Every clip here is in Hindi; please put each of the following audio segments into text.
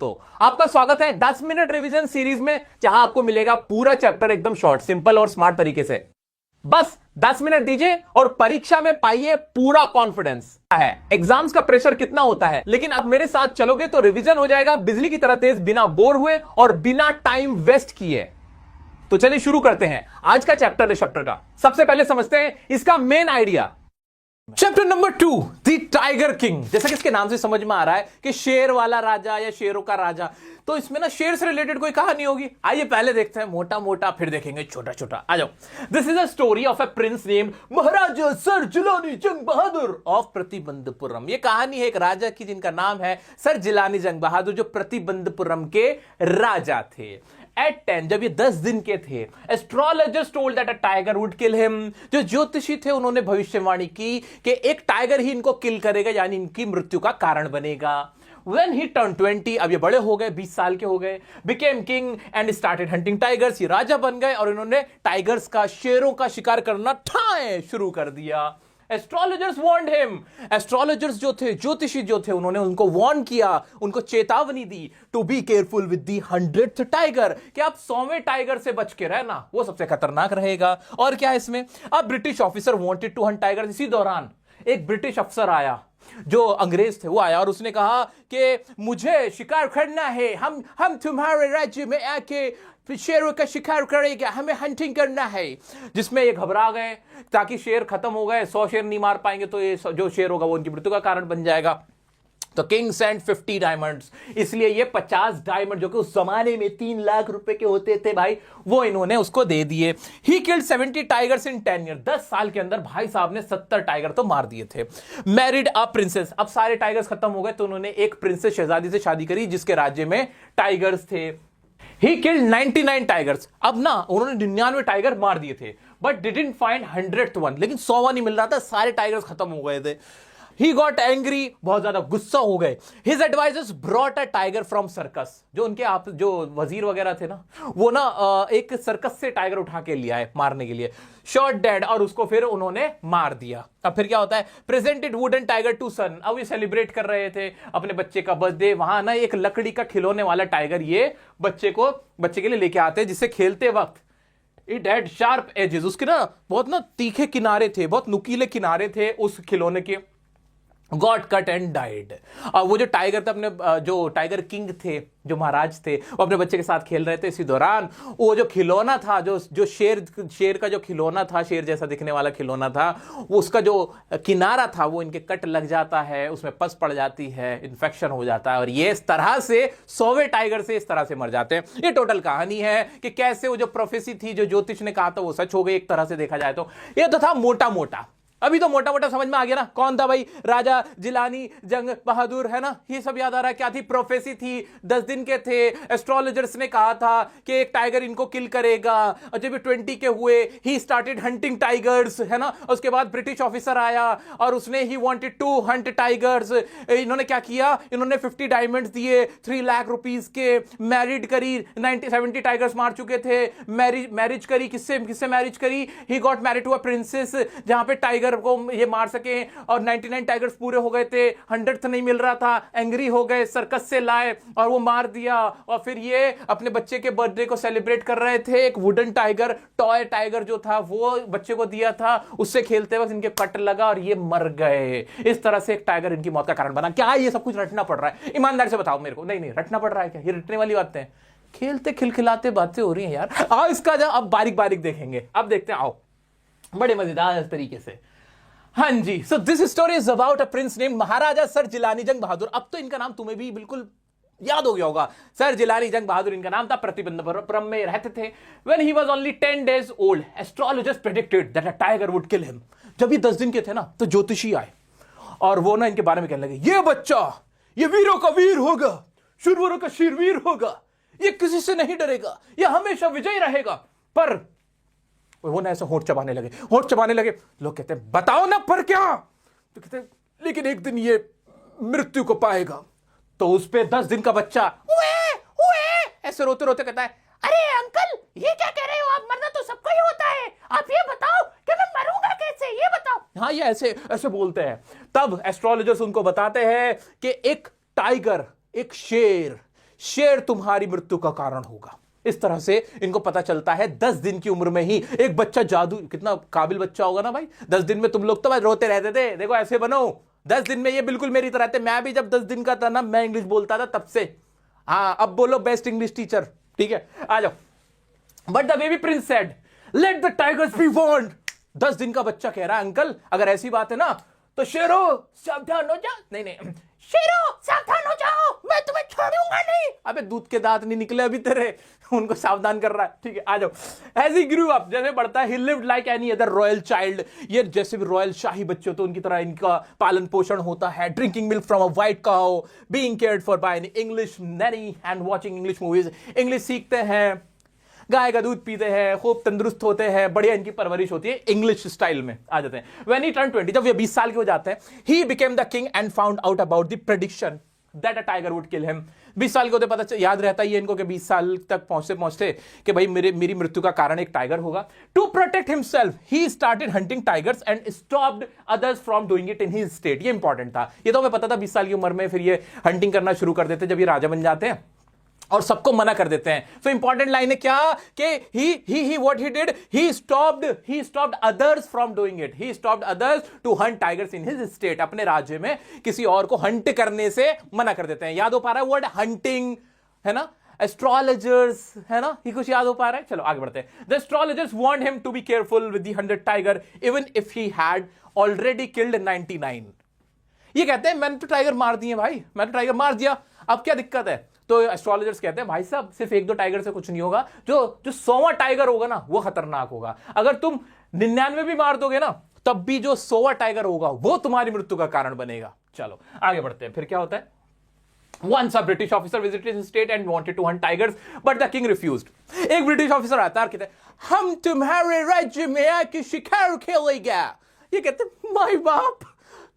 दोस्तों, आपका स्वागत है 10 मिनट रिवीजन सीरीज में, जहां आपको मिलेगा पूरा चैप्टर एकदम शॉर्ट, सिंपल और स्मार्ट तरीके से। बस 10 मिनट दीजिए और परीक्षा में पाइए पूरा कॉन्फिडेंस। है एग्जाम्स का प्रेशर कितना होता है, लेकिन अब मेरे साथ चलोगे तो रिवीजन हो जाएगा बिजली की तरह तेज, बिना बोर हुए और बिना टाइम वेस्ट किए। तो चलिए शुरू करते हैं आज का चैप्टर का। सबसे पहले समझते हैं इसका main idea. Chapter number 2, the tiger king. जैसा कि इसके नाम से समझ में आ रहा है कि शेर वाला राजा या शेरों का राजा, तो इसमें ना शेर से रिलेटेड कोई कहानी होगी। आइए पहले देखते हैं मोटा मोटा, फिर देखेंगे छोटा छोटा। आ जाओ। This is a story of a prince named Maharaja Sir Jilani Jung Bahadur of Pratibandapuram. ये कहानी है एक राजा की जिनका नाम है सर जिलानी जंग बहादुर, जो प्रतिबंधपुरम के राजा थे। At 10, जब ये 10 दिन के थे, astrologers told that a tiger would kill him. जो ज्योतिषी थे उन्होंने भविष्यवाणी की कि एक टाइगर ही इनको किल करेगा, यानी इनकी मृत्यु का कारण बनेगा। When he turned 20, अब ये बड़े हो गए, 20 साल के हो गए, became king and started hunting tigers। ये राजा बन गए और इन्होंने टाइगर्स का, शेरों का शिकार करना शुरू कर दिया। Astrologers warned him. एस्ट्रोलॉजर्स जो थे, ज्योतिषी जो थे, उन्होंने उनको वार्न किया, उनको चेतावनी दी to be careful with the 100th tiger, कि आप 100वें टाइगर से बच के रहना, वो सबसे खतरनाक रहेगा। और क्या है इसमें, अब British officer wanted to hunt tiger. इसी दौरान एक ब्रिटिश अफसर आया, जो अंग्रेज थे, वो आया और उसने कहा कि मुझे शिकार करना है, हम तुम्हारे राज्य में आके शेरों का शिकार करेगा, हमें हंटिंग करना है। जिसमें ये घबरा गए, ताकि शेर खत्म हो गए, 100 शेर नहीं मार पाएंगे तो ये जो शेर होगा वो उनकी मृत्यु का कारण बन जाएगा। तो किंग सेंट 50 डायमंड्स, इसलिए ये 50 डायमंड, जो कि उस जमाने में 3 लाख रुपए के होते थे भाई, वो इन्होंने उसको दे दिए। He killed 70 tigers in 10 year. 10 साल के अंदर भाई साहब ने 70 टाइगर तो मार दिए थे। मैरिड अ प्रिंसेस, अब सारे टाइगर्स खत्म हो गए तो उन्होंने एक प्रिंसेस शहजादी से शादी करी जिसके राज्य में टाइगर्स थे। He killed 99 tigers. अब ना उन्होंने 99 टाइगर मार दिए थे, but didn't find 100th one, लेकिन 100वां नहीं मिल रहा था, सारे टाइगर्स खत्म हो गए थे। He got angry, बहुत ज्यादा गुस्सा हो गए। His advisors brought a tiger from circus। जो उनके आप जो वजीर वगैरह थे ना, वो ना एक सर्कस से टाइगर उठा के लिया है मारने के लिए। Shot dead, और उसको फिर उन्होंने मार दिया। अब फिर क्या होता है, presented wooden tiger to son। अब ये सेलिब्रेट कर रहे थे अपने बच्चे का बर्थडे, वहां ना एक लकड़ी का खिलौने वाला टाइगर ये बच्चे के लिए लेके आते हैं, जिससे खेलते वक्त इट हैड शार्प एजेस। उसके ना बहुत ना तीखे किनारे थे, बहुत नुकीले किनारे थे उस खिलौने के। Got cut and died. वो जो टाइगर थे, अपने जो टाइगर किंग थे, जो महाराज थे, वो अपने बच्चे के साथ खेल रहे थे। इसी दौरान वो जो खिलौना था, जो शेर का जो खिलौना था, शेर जैसा दिखने वाला खिलौना था, वो उसका जो किनारा था वो इनके कट लग जाता है, उसमें पस पड़ जाती है, इन्फेक्शन हो जाता है, और ये इस तरह से 100वें टाइगर से इस तरह से मर जाते हैं। ये टोटल कहानी है कि कैसे वो जो प्रोफेसी थी, जो ज्योतिष ने कहा था, वो सच हो गई एक तरह से देखा जाए तो। ये तो था मोटा मोटा। अभी तो मोटा मोटा समझ में आ गया ना, कौन था भाई, राजा जिलानी जंग बहादुर, है ना। ये सब याद आ रहा है, क्या थी, प्रोफेसी थी, 10 दिन के थे, एस्ट्रोलॉजर्स ने कहा था कि एक टाइगर इनको किल करेगा, और जब 20 के हुए, ही स्टार्टेड हंटिंग टाइगर्स, है ना। उसके बाद ब्रिटिश ऑफिसर आया और उसने ही वांटेड टू हंट टाइगर्स। इन्होंने क्या किया, इन्होंने 50 डायमंड्स दिए, 3 लाख रुपीस के। मैरिड करी, 70 टाइगर्स मार चुके थे। मैरिज करी, किससे मैरिज करी, he got married to a princess, जहां पे टाइगर को ये मार सके। और 99 टाइगर्स पूरे हो गए थे, 100th नहीं मिल रहा था, एंग्री हो गए, सर्कस से लाए और वो मार दिया। और फिर ये अपने बच्चे के बर्थडे को सेलिब्रेट कर रहे थे। एक वुडन टाइगर, टॉय टाइगर जो था, वो बच्चे को दिया था, उससे खेलते वक्त इनके कट लगा और ये मर गए। इस तरह से एक टाइगर इनकी मौत का कारण बना। क्या ये सब कुछ रटना पड़ रहा है, ईमानदार से बताओ मेरे को। नहीं रटना पड़ रहा है क्या, ये रटने वाली बातें हैं, खेलते खिलखिलाते बातें हो रही हैं यार। आओ इसका अब बारीक बारीक देखेंगे, अब देखते हैं, आओ बड़े मजेदार तरीके से। हाँ जी, so this story is about a prince name Maharaja Sir Jilani Jung Bahadur. अब तो इनका नाम तुम्हें भी बिल्कुल याद हो गया होगा, सर जिलानी जंग बहादुर इनका नाम था। प्रतिबंधपुरम में रहते थे। When he was only 10 days old, astrologers predicted that a tiger would kill him। जब ये 10 दिन के थे ना, तो ज्योतिषी आए और वो ना इनके बारे में कहने लगे, ये बच्चा, ये वीरों का वीर होगा, शूरवीरों का शीरवीर होगा, ये किसी से नहीं डरेगा, ये हमेशा विजयी रहेगा। पर वो ना ऐसा होंठ चबाने लगे। लोग कहते हैं, बताओ ना पर क्या, तो कहते हैं, लेकिन एक दिन ये मृत्यु को पाएगा। तो उस पे 10 दिन का बच्चा उए ऐसे रोते रोते कहता है, अरे अंकल, ये क्या कह रहे हो आप, मरना तो सबको ही होता है, आप ये बताओ कि मैं मरूंगा कैसे, ये बताओ। हाँ, ये ऐसे बोलते हैं। तब एस्ट्रोलॉजर्स उनको बताते हैं कि एक टाइगर, एक शेर, शेर तुम्हारी मृत्यु का कारण होगा। इस तरह से इनको पता चलता है 10 दिन की उम्र में ही एक बच्चा जादू, कितना काबिल बच्चा होगा ना भाई। 10 दिन में तुम लोग तो भाई रोते रहते थे, देखो ऐसे बनो। 10 दिन में ये बिल्कुल मेरी तरह थे। मैं भी जब 10 दिन का था ना, मैं इंग्लिश बोलता था तब से। हाँ, अब बोलो बेस्ट इंग्लिश टीचर। ठीक है, आ जाओ। But the baby prince said, let the tigers be warned. 10 दिन का बच्चा कह रहा है, अंकल अगर ऐसी बात है ना तो शेरो सावधान हो जाओ। नहीं, शेरो सावधान हो जाओ, मैं तुम्हें छोड़ूंगा नहीं। अबे दूध के दांत नहीं निकले अभी तेरे, उनको सावधान कर रहा है। ठीक है, आ जाओ। एज ही ग्रू अप, जैसे बढ़ता है, ही lived like any other royal child. ये जैसे भी रॉयल शाही बच्चे होते हैं उनकी तरह इनका पालन पोषण होता है। Drinking milk from a white cow, being cared for by an English nanny and watching English movies. English सीखते हैं, गाय का दूध पीते हैं, खूब तंदुरुस्त होते हैं, बढ़िया इनकी परवरिश होती है इंग्लिश स्टाइल में। आ जाते हैं व्हेन ही टर्न 20, जब ये 20 साल के हो जाते हैं, he became the king and found out about the prediction that a tiger would kill him. 20 साल के होते पता याद रहता है ये इनको कि 20 साल तक पहुंचते पहुंचते कि भाई मेरी मृत्यु का कारण एक टाइगर होगा। To protect himself he started hunting tigers and stopped others from doing it in his state. ये इंपॉर्टेंट था, ये तो हमें पता था 20 साल की उम्र में फिर ये हंटिंग करना शुरू कर देते जब ये राजा बन जाते हैं और सबको मना कर देते हैं। सो इंपॉर्टेंट लाइन है क्या कि he what he did, he stopped others from doing it. He stopped others to hunt tigers in his state. अपने राज्य में किसी और को हंट करने से मना कर देते हैं। याद हो पा रहा है वर्ड हंटिंग, है ना? एस्ट्रोलॉजर्स, है ना? ये कुछ याद हो पा रहा है? चलो आगे बढ़ते हैं। The astrologers warned him to be careful with the 100 tiger even if he had already killed 99। ये कहते हैं मैंने तो टाइगर मार दिए भाई, मैंने तो टाइगर मार दिया, अब क्या दिक्कत है? तो एस्ट्रोलॉजर्स कहते हैं भाई साहब सिर्फ 1-2 टाइगर से कुछ नहीं होगा, जो 100वां टाइगर होगा ना वो खतरनाक होगा। अगर तुम 99 भी मार दोगे ना तब भी जो 100वां टाइगर होगा वो तुम्हारी मृत्यु का कारण बनेगा। चलो आगे बढ़ते हैं, फिर क्या होता है? Once a British officer visited his state and wanted to hunt tigers, but the king refused. एक ब्रिटिश ऑफिसर आता है और कहते हैं हम तुम्हारे राज्य में आके शिकार खेलेगा। ये कहते हैं माय बाप,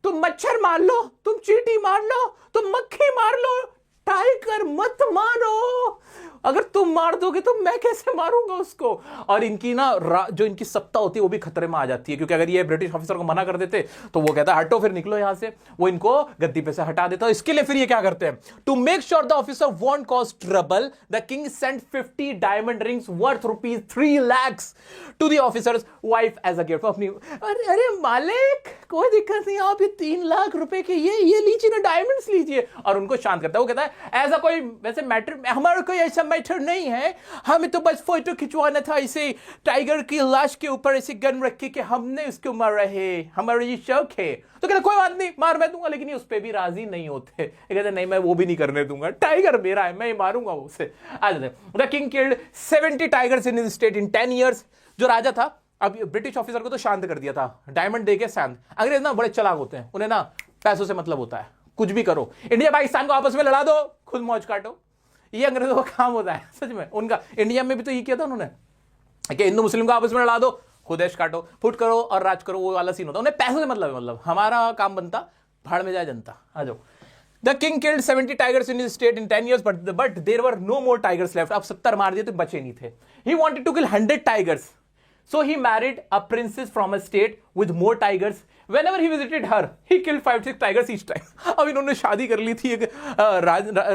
तुम मच्छर मार लो, तुम चींटी मार लो, तुम मक्खी मार लो, टाइगर मत मारो। अगर तुम मार दोगे तो मैं कैसे मारूंगा उसको? और इनकी ना जो इनकी सत्ता होती है वो भी खतरे में आ जाती है, क्योंकि अगर ये ब्रिटिश ऑफिसर को मना कर देते तो वो कहता है हटो, फिर निकलो यहां से। वो इनको गद्दी पे से हटा देता है। इसके लिए फिर ये क्या करते हैं? To make sure the officer won't cause trouble, the king sent 50 diamond rings worth ₹3 lakh to the officer's wife as a gift. अपनी अरे मालिक कोई दिक्कत नहीं, आप ये 3 लाख रुपए के ये लीजिए ना, डायमंड्स लीजिए। और उनको शांत करता है। वो कहता है ऐसा कोई वैसे मैटर, हमारा कोई ऐसा मैटर नहीं है, हमें तो बस फोटो खिंचवाना था इसे टाइगर की लाश के ऊपर ऐसे गन रख के हमने उसको मारा है, हमारा ये शौक है। तो कहते कोई बात नहीं, मार मैं दूंगा। लेकिन ये उस पर भी राजी नहीं होते। ये कहते नहीं मैं वो भी नहीं करने दूंगा, टाइगर मेरा है, मैं ही मारूंगा उसे। आ जाते the king killed 70 tigers in his state in 10 years। जो राजा था, अब ब्रिटिश ऑफिसर को तो शांत कर दिया था, डायमंड देके शांत। अंग्रेज ना बड़े चालाक होते हैं, उन्हें ना पैसों से मतलब होता है, कुछ भी करो। इंडिया पाकिस्तान को आपस में लड़ा दो, खुद मौज काटो, ये अंग्रेजों का काम होता है सच में। उनका इंडिया में भी तो ये किया था उन्होंने कि हिंदू मुस्लिम को आपस में लड़ा दो, खुद ऐश काटो, फुट करो और राज करो, वो वाला सीन होता है। उन्हें पैसों से मतलब हमारा काम बनता भाड़ में जाए जनता। आ जाओ। The king killed 70 tigers in his state in 10 years, but there were no more tigers left. अब 70 मार दिए तो बचे नहीं थे। He wanted to kill 100 tigers, so he married a princess from a state with more tigers. Whenever he visited her, he killed 5-6 tigers each time. अब इन्होंने शादी कर ली थी, एक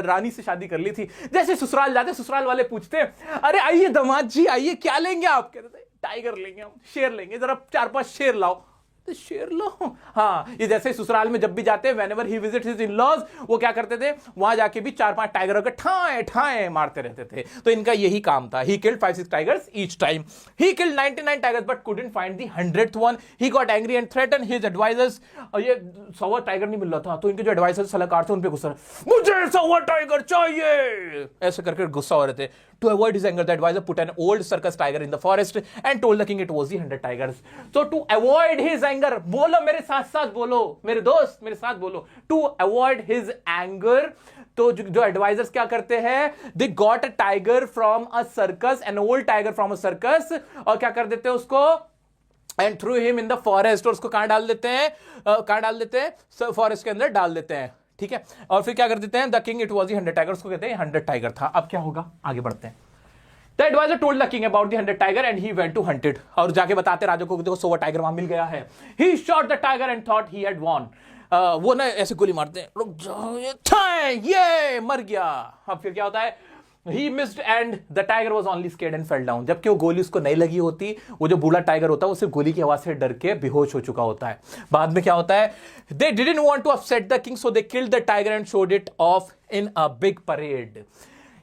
रानी से शादी कर ली थी। जैसे ससुराल जाते, ससुराल वाले पूछते अरे आइए दामाद जी आइए, क्या लेंगे आप? कहते टाइगर लेंगे हम, शेर लेंगे, जरा 4-5 शेर लाओ। तो शेर लो। हाँ, ये जैसे ससुराल में जब भी जाते हैं, whenever he visits his in-laws, वो क्या करते थे, वहां जाके भी 4-5 टाइगरों के ठाए ठाए मारते रहते थे। तो इनका यही काम था। He killed 5-6 tigers each time. He killed 99 tigers but couldn't find the 100th one. He got angry and threatened his advisors. और ये 100वां टाइगर नहीं मिल रहा था, तो इनके जो एडवाइजर सलाहकार थे उन पे गुस्सा, मुझे 100वां टाइगर चाहिए, ऐसे करके गुस्सा हो रहे थे। To avoid his anger, the advisor put an old circus tiger in the forest and told the king it was the 100 tigers. So to avoid his anger, बोलो मेरे साथ साथ बोलो, मेरे दोस्त मेरे साथ बोलो, to avoid his anger, तो जो एडवाइजर्स क्या करते हैं, they got a tiger from a circus, an old tiger from a circus, और क्या कर देते हैं उसको, and threw him in the forest, और उसको कहां डाल देते हैं, कहां डाल देते हैं, फॉरेस्ट के अंदर डाल देते हैं। ठीक है, और फिर क्या कर देते हैं, the king it was the 100 tiger, उसको कहते हैं 100 टाइगर था। अब क्या होगा, आगे बढ़ते हैं। The adviser told the king about the 100 tiger and he went to hunt it, और जाके बताते राजा को देखो 100 टाइगर वहां मिल गया है। He shot the tiger and thought he had won. वो ना ऐसे गोली मारते हैं, रुक जाओ, ये मर गया। अब फिर क्या होता है, he missed and the tiger was only scared and fell down. जबकि वो गोली उसको नहीं लगी होती, वो जो बूढ़ा टाइगर होता है वो सिर्फ गोली की आवाज से डर के बेहोश हो चुका होता है। बाद में क्या होता है, they didn't want to upset the king so they killed the tiger and showed it off in a big parade.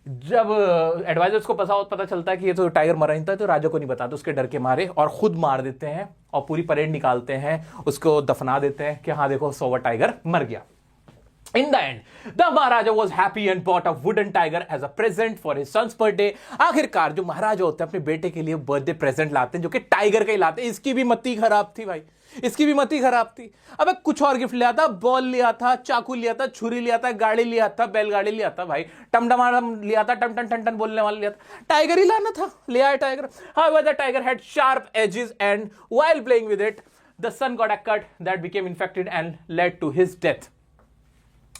जब एडवाइजर्स को पता चलता है कि ये तो टाइगर मरा नहीं था, तो राजा को नहीं बताते, उसके डर के मारे, और खुद मार देते हैं और पूरी परेड निकालते हैं, उसको दफना देते हैं कि हाँ देखो 100वां टाइगर मर गया। In the end, the Maharaja was happy and bought a wooden tiger as a present for his son's birthday. आखिरकार जो महाराजा होते हैं अपने बेटे के लिए बर्थडे प्रेजेंट लाते हैं, जो कि टाइगर का ही लाते हैं। इसकी भी मति खराब थी भाई, इसकी भी मति खराब थी। अबे कुछ और गिफ्ट लिया था, बॉल लिया था, चाकू लिया था, छुरी लिया था, गाड़ी लिया था, बैलगाड़ी लिया था भाई, टमटमाटम लिया था, टन टन टन टन बोलने वाला लिया था, टाइगर ही लाना था, ले आया tiger. However, the tiger had sharp edges and while playing with it, the son got a cut that became infected and led to his death.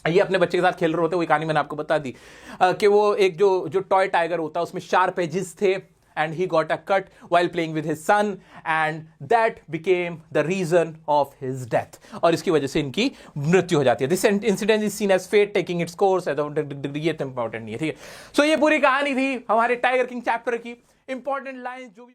ये अपने बच्चे के साथ खेल रहे होते, वही कहानी मैंने आपको बता दी कि वो एक जो टॉय टाइगर होता है उसमें शार्प एजेस थे, and he got a cut while playing with his son and that became the reason of his death. और इसकी वजह से इनकी मृत्यु हो जाती है। This incident is seen as fate taking its course. ये तो इंपॉर्टेंट नहीं है, ठीक है। सो ये पूरी कहानी थी हमारे टाइगर किंग चैप्टर की। इंपॉर्टेंट लाइन जो भी